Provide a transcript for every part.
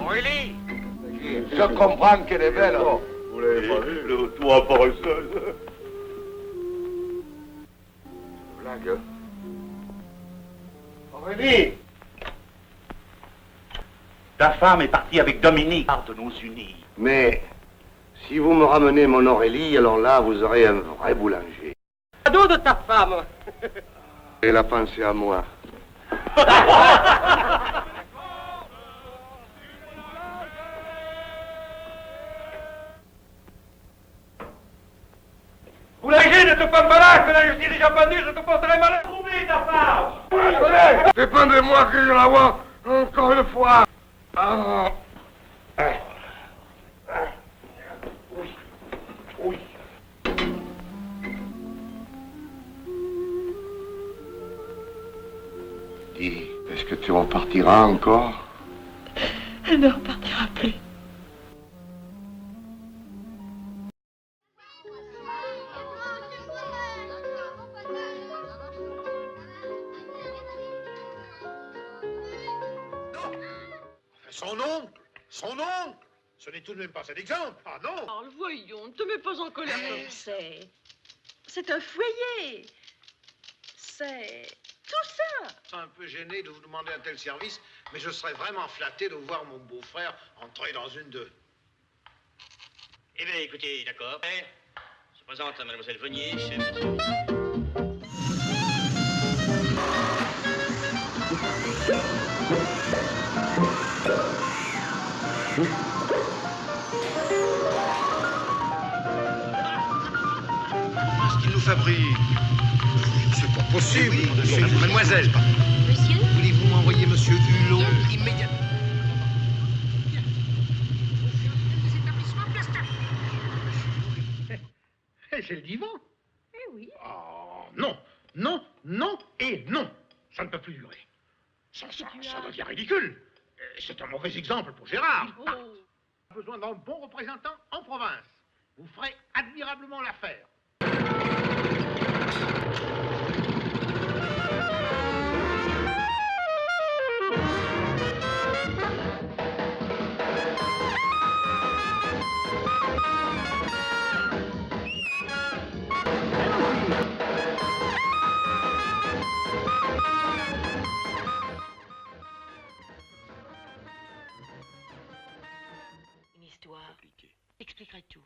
Aurélie! Je comprends qu'elle est belle. Oh. Vous l'avez pas vu, le toit paresseuse. Blague. Aurélie! Ta femme est partie avec Dominique de nos unis. Mais si vous me ramenez mon Aurélie, alors là, vous aurez un vrai boulanger. Cadeau de ta femme! Elle a pensé à moi. Boulanger, ne te femme malade, que là je suis déjà venu, je te porterai malheur. Trouver ta femme! Attendez! Dépendez-moi que je la vois encore une fois. Ah. Oui. Oui. Dis, est-ce que tu repartiras encore? Elle ne repartira plus. Son oncle! Son oncle! Ce n'est tout de même pas un exemple. Ah non! Charles, voyons, ne te mets pas en colère. C'est un foyer. C'est tout ça. Je suis un peu gêné de vous demander un tel service, mais je serais vraiment flatté de voir mon beau-frère entrer dans une de... Eh bien, écoutez, d'accord. Je présente à Mademoiselle Venier, chef de... Qu'est-ce qu'il nous fabrique? C'est pas possible. Oui, mademoiselle. Monsieur? Voulez-vous m'envoyer monsieur Hulot immédiatement? C'est le divan. Eh oui. Oh, non, non, non et non. Ça ne peut plus durer. Ça devient ridicule. C'est un mauvais exemple pour Gérard. Oh. A besoin d'un bon représentant en province. Vous ferez admirablement l'affaire. Une histoire. Compliqué. T'expliquerai tout.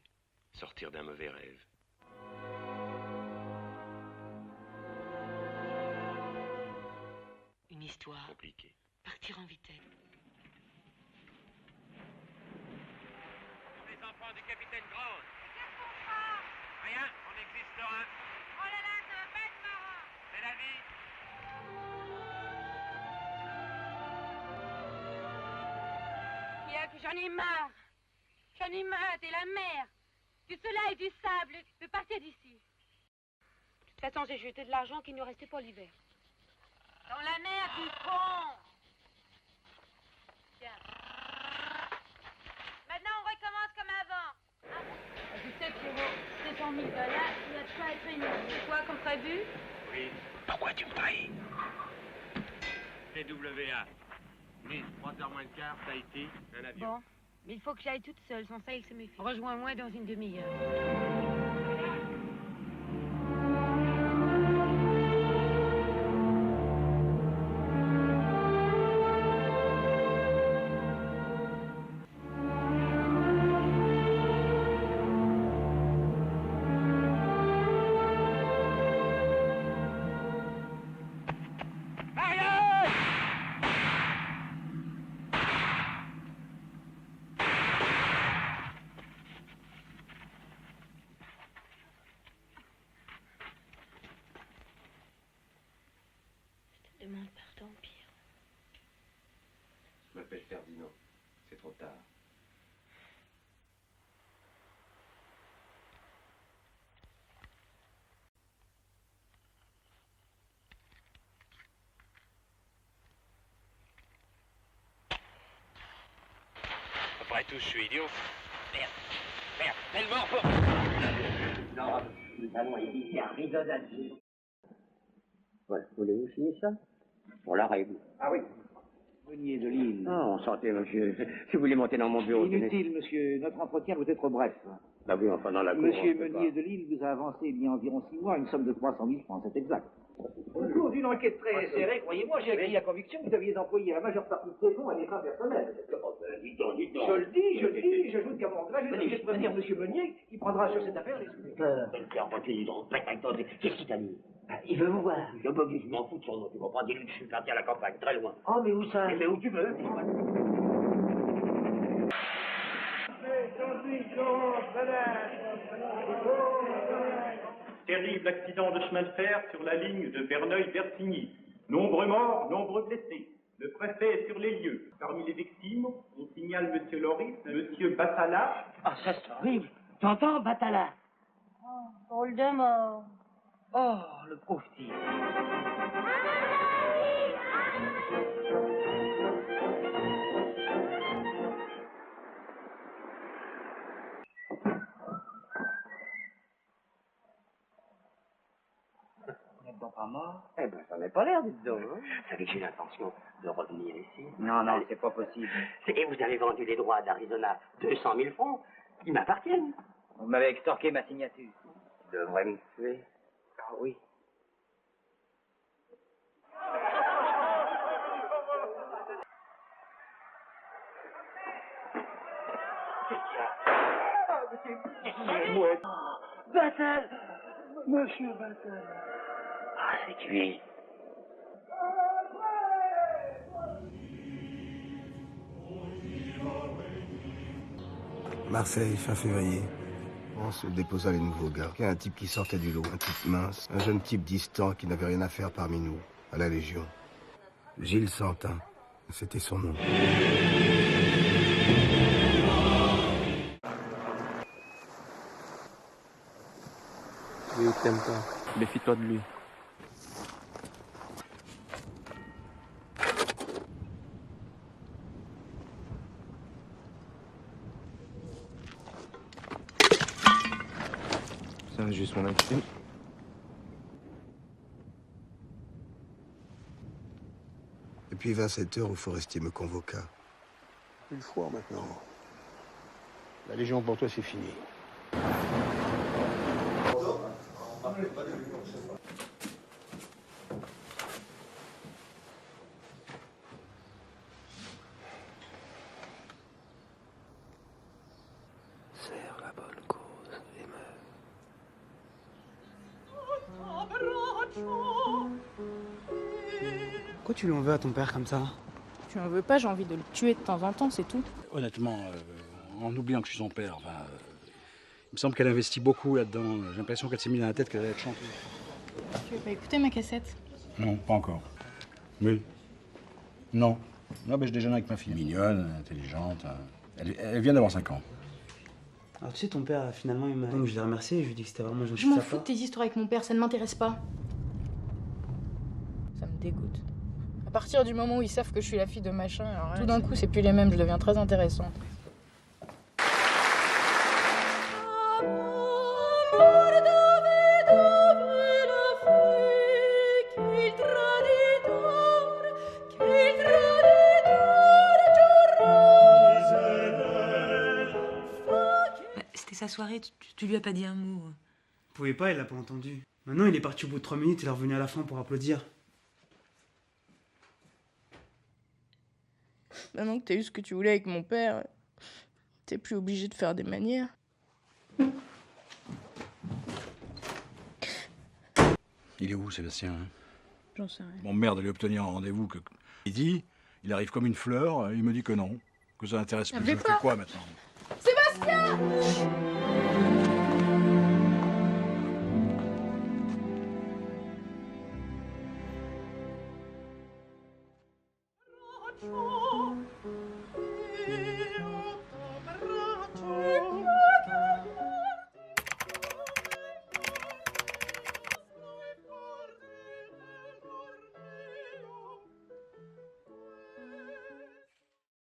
Sortir d'un mauvais rêve. Une histoire. Compliqué. Partir en vitesse. Les enfants du capitaine Grande. Qu'est-ce qu'on fera? Rien, on existe un. Oh là là, ça va pas être marrant. C'est la vie. J'en ai marre. J'en ai marre, t'es la mer. Du soleil, du sable. Je veux partir d'ici. De toute façon, j'ai jeté de l'argent qui nous restait pour l'hiver. Dans la mer, du con. Tiens. Maintenant, on recommence comme avant. Hein? Tu sais, Pierrot, c'est $100 000, il y a de quoi être énorme. C'est quoi, comme prévu? Oui. Pourquoi tu me trahis? TWA. Nice, 3h moins le quart, Tahiti, un avion. Bon, mais il faut que j'aille toute seule, sans ça, il se méfie. Rejoins-moi dans une demi-heure. Demande pardon, Pierre. Je m'appelle Ferdinand. C'est trop tard. Arrête où je suis, idiot. Merde, merde, elle mort pour... Non, nous allons éviter un rideau d'Alger. Voilà, voulez-vous signer ça? Pour la règle. Ah oui. Meunier de Lille. Oh, santé, monsieur. Si vous voulez monter dans mon bureau... Inutile, monsieur. Notre entretien doit être bref. Bah oui, enfin, dans la cour... Monsieur Meunier de Lille vous a avancé il y a environ 6 mois une somme de 300 000 francs, c'est exact. Au cours d'une enquête très serrée, croyez-moi, j'ai acquis la conviction que vous aviez employé la majeure partie de ces fonds à des fins personnelles. Dites donc. Je le dis, j'ajoute qu'à mon gré, je suis obligé de prévenir monsieur Meunier, qui prendra sur cette affaire les sous. Qu'est-ce qu'il t'a dit? Il veut vous voir. Je m'en fous de son nom, tu comprends? Dis-lui que je suis parti à la campagne, très loin. Oh, mais où ça? Mais où tu veux. Terrible accident de chemin de fer sur la ligne de Verneuil-Bersigny. Nombreux morts, nombreux blessés. Le préfet est sur les lieux. Parmi les victimes, on signale M. Loris, M. Batala. Ah, ça c'est horrible. Tu entends, Batala? Oh, drôle de mort. Oh, le pauvre type. Pas mort? Eh ben, ça n'a pas l'air, dites donc. Vous savez que j'ai l'intention de revenir ici. Non, c'est pas possible. Et vous avez vendu les droits d'Arizona 200 000 francs qui m'appartiennent. Vous m'avez extorqué ma signature. Tu devrais me tuer. Ah oui. Battal! Monsieur Battal! Ah, c'est lui. Marseille, fin février. On se déposa les nouveaux gars. Un type qui sortait du lot, un type mince, un jeune type distant qui n'avait rien à faire parmi nous, à la Légion. Gilles Santin, c'était son nom. Lui, t'aimes pas. Méfie-toi de lui. C'est juste mon accès. Et puis 27 heures où Forestier me convoqua. Une fois maintenant. La Légion pour toi, c'est fini. Serre la bonne cause et meurs. Pourquoi tu lui en veux à ton père comme ça? Tu en veux pas, j'ai envie de le tuer de temps en temps, c'est tout. Honnêtement, en oubliant que je suis son père, enfin, il me semble qu'elle investit beaucoup là-dedans. J'ai l'impression qu'elle s'est mise dans la tête qu'elle allait être chanteuse. Tu veux pas écouter ma cassette? Non, pas encore. Oui. Non. Non, ben je déjeune avec ma fille. Mignonne, intelligente. Elle vient d'avoir 5 ans. Alors tu sais, ton père, finalement, il m'a... Donc je l'ai remercié et je lui ai dit que c'était vraiment gentil. Je m'en fous de tes histoires avec mon père, ça ne m'intéresse pas. Ça me dégoûte. À partir du moment où ils savent que je suis la fille de machin, alors tout d'un coup, c'est plus les mêmes, je deviens très intéressante. C'était sa soirée, tu lui as pas dit un mot. Vous pouvez pas, il l'a pas entendu. Maintenant, il est parti au bout de 3 minutes, il est revenu à la fin pour applaudir. Maintenant que t'as eu ce que tu voulais avec mon père, t'es plus obligé de faire des manières. Il est où, Sébastien? J'en sais rien. Bon, merde, d'aller obtenir un rendez-vous que... Il dit, il arrive comme une fleur, il me dit que non, que ça l'intéresse plus. Je fais quoi maintenant? Sébastien!